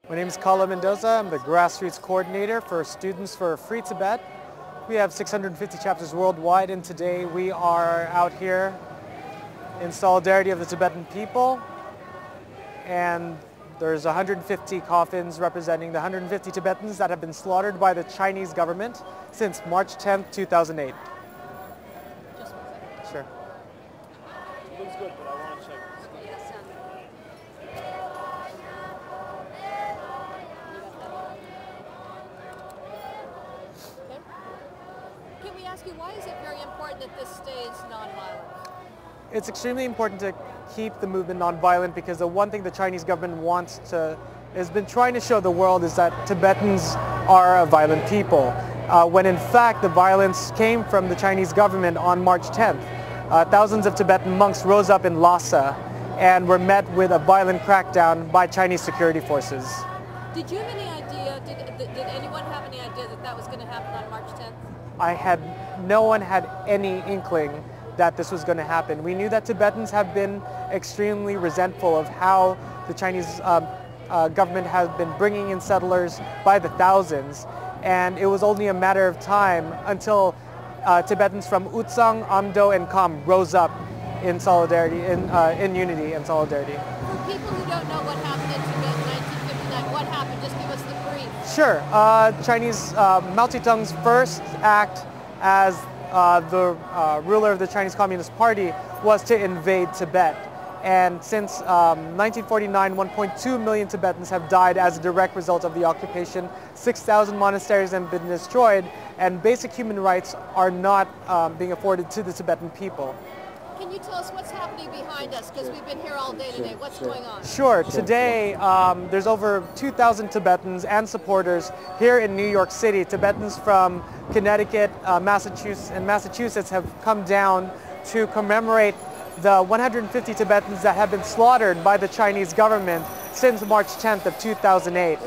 My name is Mendoza. I'm the grassroots coordinator for Students for Free Tibet. We have 650 chapters worldwide, and today we are out here in solidarity of the Tibetan people. And there's 150 coffins representing the 150 Tibetans that have been slaughtered by the Chinese government since March 10th, 2008. Just 1 second. Sure. It looks good, but I want to check. Yes, okay. Can we ask you, why is it very important that this stays nonviolent? It's extremely important to keep the movement nonviolent because the one thing the Chinese government has been trying to show the world is that Tibetans are a violent people, when in fact the violence came from the Chinese government on March 10th. Thousands of Tibetan monks rose up in Lhasa and were met with a violent crackdown by Chinese security forces. Did you have any idea, did anyone have any idea that that was going to happen on March 10th? No one had any inkling that this was going to happen. We knew that Tibetans have been extremely resentful of how the Chinese government has been bringing in settlers by the thousands, and it was only a matter of time until Tibetans from Utsang, Amdo, and Kham rose up in solidarity, in unity and solidarity. For people who don't know what happened in Tibet in 1959, what happened? Just give us the brief. Sure. Chinese Mao Zedong's first act as the ruler of the Chinese Communist Party was to invade Tibet. And since 1949, 1.2 million Tibetans have died as a direct result of the occupation. 6,000 monasteries have been destroyed, and basic human rights are not being afforded to the Tibetan people. Can you tell us what's happening behind us? Because we've been here all day today. What's going on? Sure. Today, there's over 2,000 Tibetans and supporters here in New York City. Tibetans from Connecticut, Massachusetts have come down to commemorate the 150 Tibetans that have been slaughtered by the Chinese government since March 10th of 2008.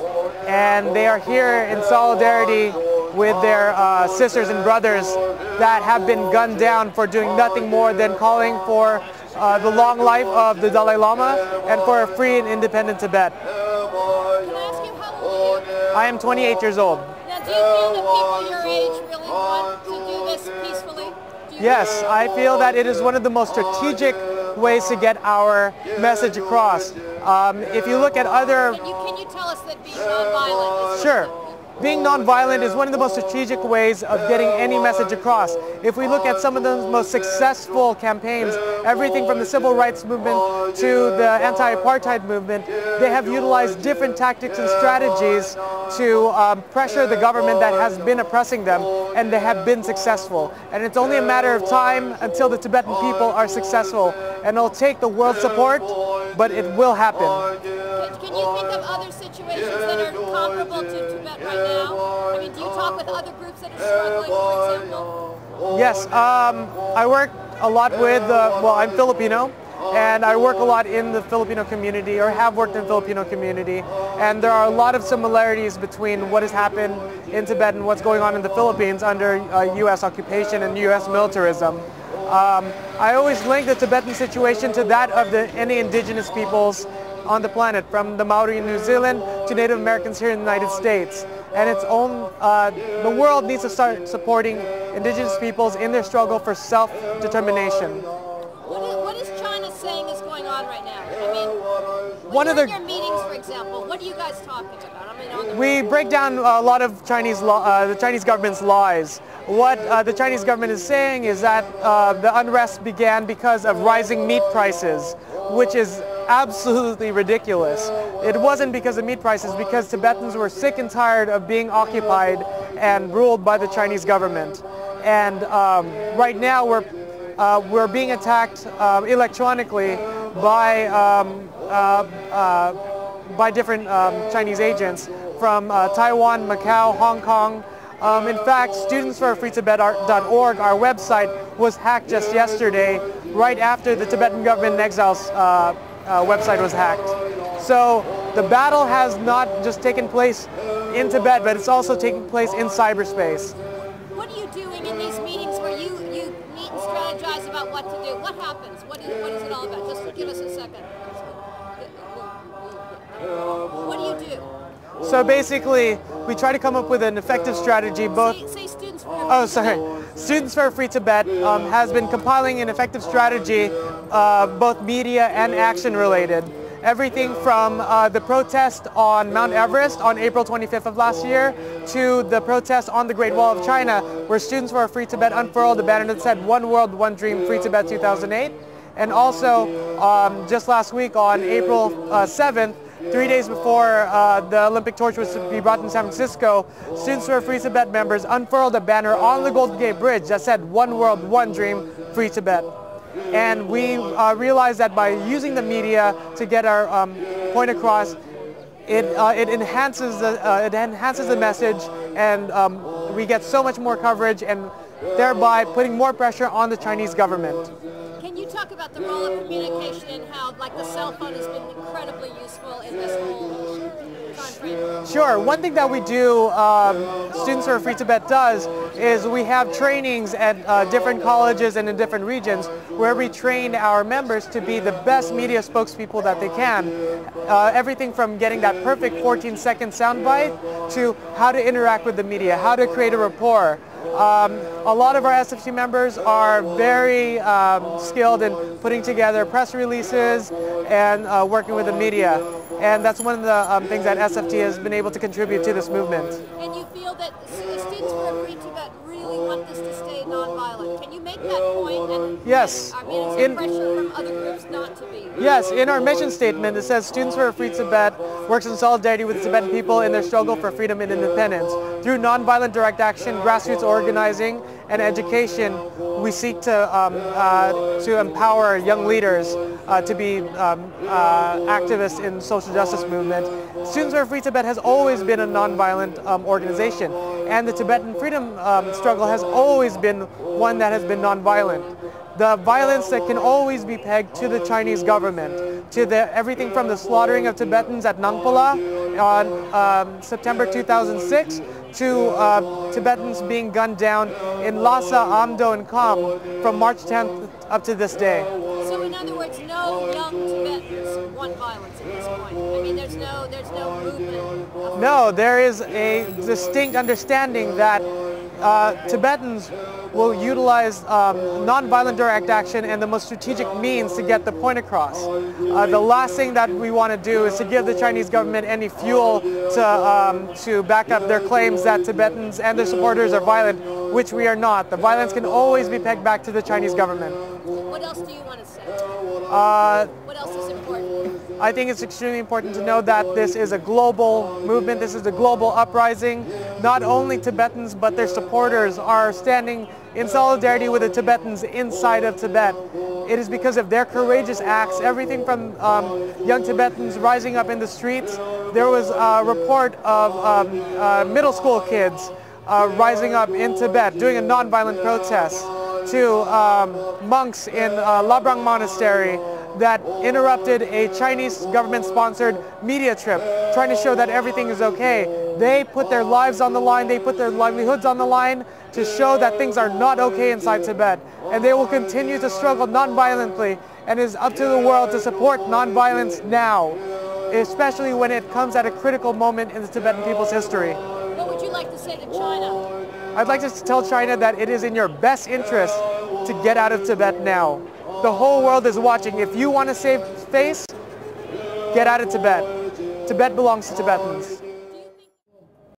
And they are here in solidarity with their sisters and brothers that have been gunned down for doing nothing more than calling for the long life of the Dalai Lama and for a free and independent Tibet. Can I ask you, how old are you? I am 28 years old. Now, do you feel that people your age really want to do this peacefully? Yes, I feel that it is one of the most strategic ways to get our message across. If you look at other... Can you tell us that being nonviolent is... Sure. Being nonviolent is one of the most strategic ways of getting any message across. If we look at some of the most successful campaigns, everything from the civil rights movement to the anti-apartheid movement, they have utilized different tactics and strategies to pressure the government that has been oppressing them, and they have been successful. And it's only a matter of time until the Tibetan people are successful, and it'll take the world's support, but it will happen. Can you think of other situations that are comparable to Tibet right now? I mean, do you talk with other groups that are struggling, for example? Yes, I work a lot with, I'm Filipino, and I work a lot in the Filipino community, or have worked in the Filipino community, and there are a lot of similarities between what has happened in Tibet and what's going on in the Philippines under U.S. occupation and U.S. militarism. I always link the Tibetan situation to that of any indigenous peoples on the planet, from the Maori in New Zealand to Native Americans here in the United States. And the world needs to start supporting indigenous peoples in their struggle for self-determination. What is China saying is going on right now? I mean, in your meetings, for example, what are you guys talking about? I mean, we break down a lot of the Chinese government's lies. What the Chinese government is saying is that the unrest began because of rising meat prices, which is absolutely ridiculous. It wasn't because of meat prices, because Tibetans were sick and tired of being occupied and ruled by the Chinese government. And right now we're being attacked electronically by different Chinese agents from Taiwan, Macau, Hong Kong. In fact, studentsforfreetibet.org, our website, was hacked just yesterday, right after the Tibetan government in exile's website was hacked. So the battle has not just taken place in Tibet, but it's also taking place in cyberspace. What are you doing in these meetings where you meet and strategize about what to do? What happens? What is it all about? Just give us a second. What do you do? So basically, we try to come up with an effective strategy. Say Students for Oh, sorry. Students for a Free Tibet has been compiling an effective strategy, both media and action related. Everything from the protest on Mount Everest on April 25th of last year to the protest on the Great Wall of China, where Students for a Free Tibet unfurled a banner that said "One World, One Dream, Free Tibet 2008." And also, just last week on April 7th, 3 days before the Olympic torch was to be brought in San Francisco, Students for a Free Tibet members unfurled a banner on the Golden Gate Bridge that said "One World, One Dream, Free Tibet." And we realized that by using the media to get our point across, it enhances the message, and we get so much more coverage, and thereby putting more pressure on the Chinese government. Can you talk about the role of communication and how, like, the cell phone has been incredibly useful in this whole time frame? Sure. One thing that we do, Students for a Free Tibet does, is we have trainings at different colleges and in different regions where we train our members to be the best media spokespeople that they can. Everything from getting that perfect 14-second soundbite to how to interact with the media, how to create a rapport. A lot of our SFT members are very skilled in putting together press releases and working with the media. And that's one of the things that SFT has been able to contribute to this movement. And you feel that Students for a Free Tibet really want this to stay nonviolent. Can you make that point? And, yes. I mean, is there pressure from other groups not to be? Yes, in our mission statement it says Students for a Free Tibet works in solidarity with the Tibetan people in their struggle for freedom and independence. Through nonviolent direct action, grassroots organizing, and education, we seek to empower young leaders to be activists in social justice movement. Students for a Free Tibet has always been a nonviolent organization, and the Tibetan freedom struggle has always been one that has been nonviolent. The violence that can always be pegged to the Chinese government, to everything from the slaughtering of Tibetans at Nangpala on September 2006 to Tibetans being gunned down in Lhasa, Amdo, and Kham from March 10th up to this day. So in other words, no young Tibetans want violence at this point. I mean, there's no movement. No, there is a distinct understanding that Tibetans will utilize nonviolent direct action and the most strategic means to get the point across. The last thing that we want to do is to give the Chinese government any fuel to back up their claims that Tibetans and their supporters are violent, which we are not. The violence can always be pegged back to the Chinese government. What else do you want to say? What else is important? I think it's extremely important to know that this is a global movement, this is a global uprising. Not only Tibetans, but their supporters are standing in solidarity with the Tibetans inside of Tibet. It is because of their courageous acts, everything from young Tibetans rising up in the streets. There was a report of middle school kids rising up in Tibet, doing a nonviolent protest, to monks in Labrang Monastery that interrupted a Chinese government-sponsored media trip, trying to show that everything is okay. They put their lives on the line, they put their livelihoods on the line to show that things are not okay inside Tibet. And they will continue to struggle non-violently, and it is up to the world to support non-violence now, especially when it comes at a critical moment in the Tibetan people's history. What would you like to say to China? I'd like to tell China that it is in your best interest to get out of Tibet now. The whole world is watching. If you want to save face, get out of Tibet. Tibet belongs to Tibetans.